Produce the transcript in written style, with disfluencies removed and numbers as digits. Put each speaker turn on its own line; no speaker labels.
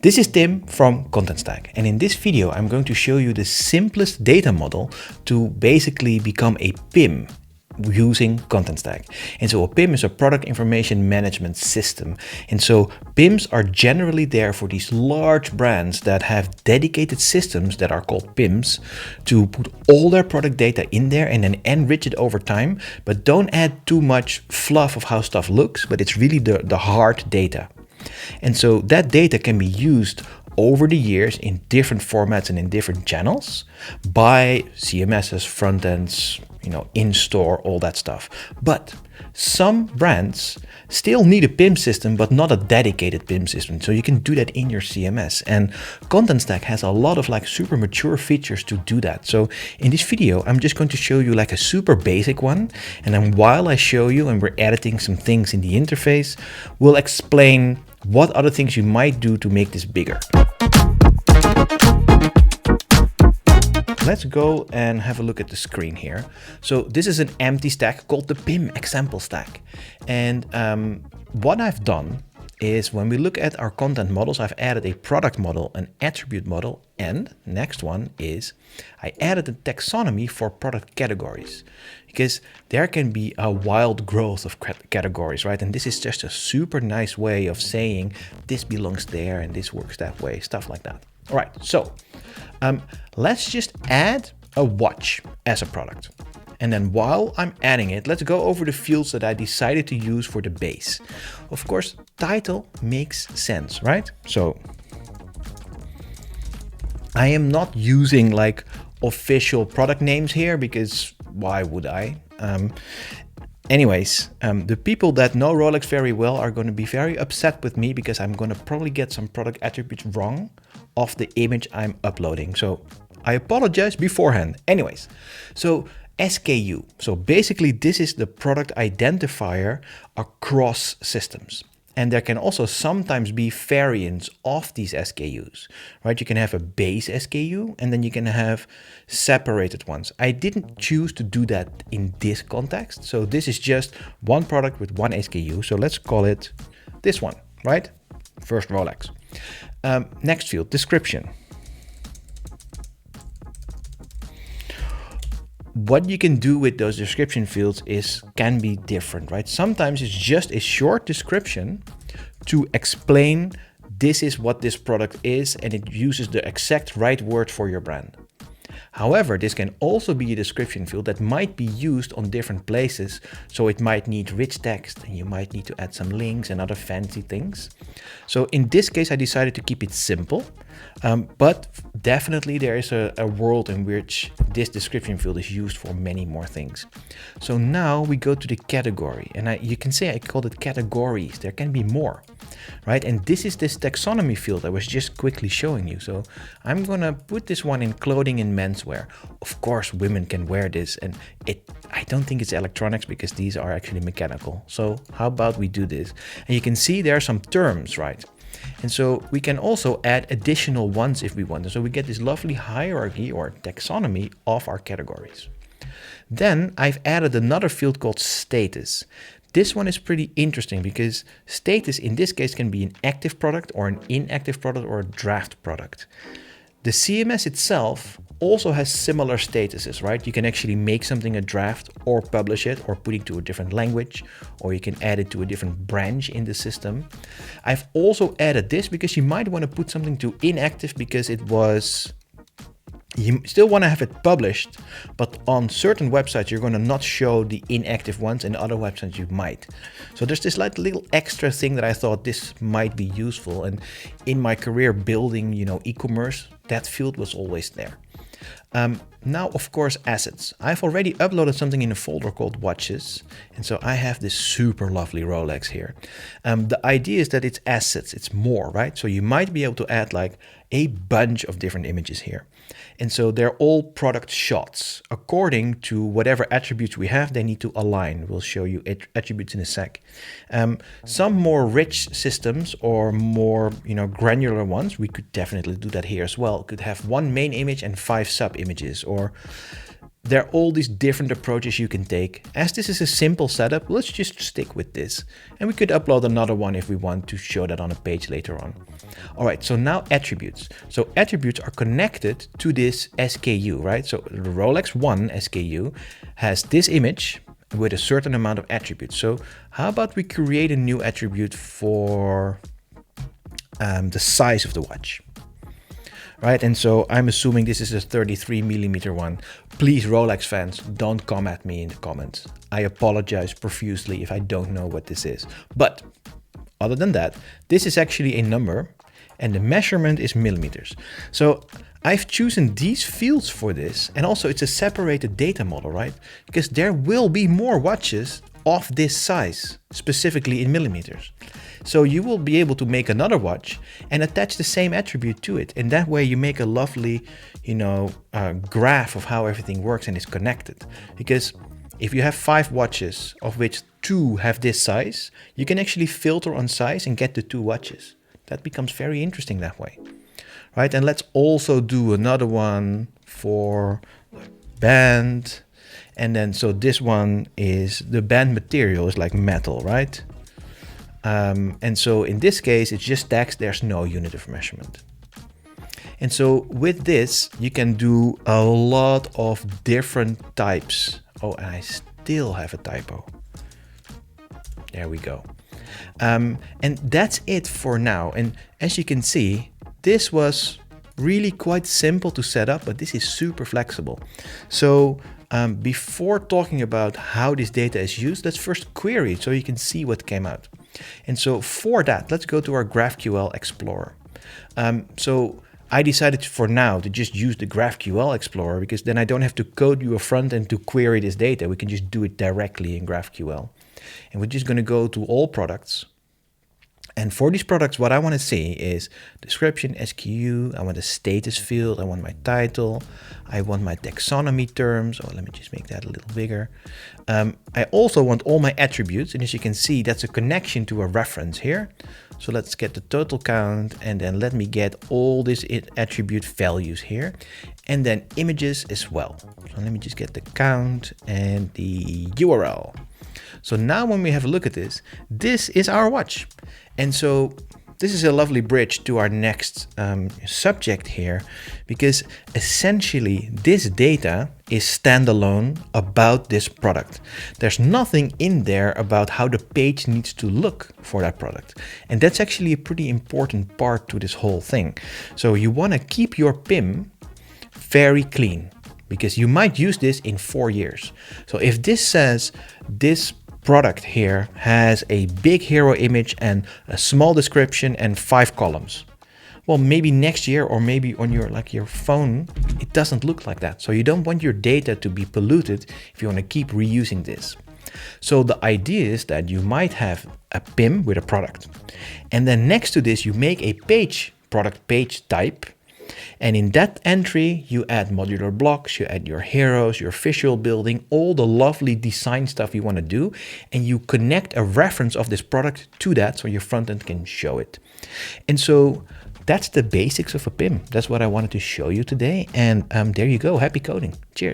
This is Tim from Contentstack, and in this video I'm going to show you the simplest data model to basically become a PIM using Contentstack. And so a PIM is a product information management system. And so PIMs are generally there for these large brands that have dedicated systems that are called PIMs to put all their product data in there and then enrich it over time, but don't add too much fluff of how stuff looks, but it's really the hard data. And so that data can be used over the years in different formats and in different channels by CMSs, front ends, in-store, all that stuff. But some brands still need a PIM system, but not a dedicated PIM system. So you can do that in your CMS. And Contentstack has a lot of super mature features to do that. So in this video, I'm just going to show you a super basic one. And then while I show you and we're editing some things in the interface, we'll explain what other things you might do to make this bigger. Let's go and have a look at the screen here. So this is an empty stack called the PIM example stack. And what I've done is when we look at our content models, I've added a product model, an attribute model, and next one is I added a taxonomy for product categories, because there can be a wild growth of categories, right? And this is just a super nice way of saying this belongs there and this works that way, stuff like that. All right, so let's just add a watch as a product. And then while I'm adding it, let's go over the fields that I decided to use for the base. Of course, title makes sense, right? So I am not using official product names here because why would I? Anyways, the people that know Rolex very well are going to be very upset with me because I'm going to probably get some product attributes wrong of the image I'm uploading. So I apologize beforehand. Anyways, so SKU. So basically this is the product identifier across systems. And there can also sometimes be variants of these SKUs, right? You can have a base SKU and then you can have separated ones. I didn't choose to do that in this context. So this is just one product with one SKU. So let's call it this one, right? First Rolex. Next field, description. What you can do with those description fields can be different, right? Sometimes it's just a short description to explain this is what this product is and it uses the exact right word for your brand. However, this can also be a description field that might be used on different places. So it might need rich text and you might need to add some links and other fancy things. So in this case, I decided to keep it simple. But definitely there is a world in which this description field is used for many more things. So now we go to the category and you can say I called it categories. There can be more, right? And this is this taxonomy field I was just quickly showing you. So I'm going to put this one in clothing and menswear. Of course, women can wear this and I don't think it's electronics because these are actually mechanical. So how about we do this? And you can see there are some terms, right? And so we can also add additional ones if we want. So we get this lovely hierarchy or taxonomy of our categories. Then I've added another field called status. This one is pretty interesting because status in this case can be an active product or an inactive product or a draft product. The CMS itself also has similar statuses, right? You can actually make something a draft or publish it or put it to a different language, or you can add it to a different branch in the system. I've also added this because you might want to put something to inactive because you still want to have it published, but on certain websites, you're going to not show the inactive ones and other websites you might. So there's this little extra thing that I thought this might be useful. And in my career building, e-commerce, that field was always there. Now, of course, assets. I've already uploaded something in a folder called watches. And so I have this super lovely Rolex here. The idea is that it's assets, it's more, right? So you might be able to add a bunch of different images here. And so they're all product shots. According to whatever attributes we have, they need to align. We'll show you attributes in a sec. Some more rich systems or more granular ones, we could definitely do that here as well. Could have one main image and 5 sub images, or there are all these different approaches you can take. As this is a simple setup, let's just stick with this. And we could upload another one if we want to show that on a page later on. All right, so now attributes. So attributes are connected to this SKU, right? So the Rolex One SKU has this image with a certain amount of attributes. So how about we create a new attribute for the size of the watch? Right, and so I'm assuming this is a 33mm one. Please, Rolex fans, don't come at me in the comments. I apologize profusely if I don't know what this is. But other than that, this is actually a number and the measurement is millimeters. So I've chosen these fields for this, and also it's a separated data model, right? Because there will be more watches of this size, specifically in millimeters. So you will be able to make another watch and attach the same attribute to it. And that way you make a lovely, graph of how everything works and is connected. Because if you have 5 watches, of which 2 have this size, you can actually filter on size and get the 2 watches. That becomes very interesting that way. Right, and let's also do another one for band. And then, so this one is, the band material is like metal, right? And so in this case, it's just text, there's no unit of measurement. And so with this, you can do a lot of different types. Oh, and I still have a typo. There we go. And that's it for now. And as you can see, this was really quite simple to set up, but this is super flexible. So before talking about how this data is used, let's first query it so you can see what came out. And so for that, let's go to our GraphQL Explorer. So I decided for now to just use the GraphQL Explorer, because then I don't have to code you a front end to query this data. We can just do it directly in GraphQL. And we're just going to go to all products. And for these products, what I want to see is description, SKU, I want a status field, I want my title, I want my taxonomy terms. Oh, let me just make that a little bigger. I also want all my attributes, and as you can see, that's a connection to a reference here. So let's get the total count, and then let me get all these attribute values here, and then images as well. So let me just get the count and the URL. So now when we have a look at this, this is our watch. And so this is a lovely bridge to our next subject here, because essentially this data is standalone about this product. There's nothing in there about how the page needs to look for that product. And that's actually a pretty important part to this whole thing. So you want to keep your PIM very clean, because you might use this in 4 years. So if this says this product here has a big hero image and a small description and 5 columns, well, maybe next year, or maybe on your phone, it doesn't look like that. So you don't want your data to be polluted if you want to keep reusing this. So the idea is that you might have a PIM with a product, and then next to this you make a page, product page type. And in that entry, you add modular blocks, you add your heroes, your visual building, all the lovely design stuff you want to do. And you connect a reference of this product to that so your front end can show it. And so that's the basics of a PIM. That's what I wanted to show you today. And there you go. Happy coding. Cheers.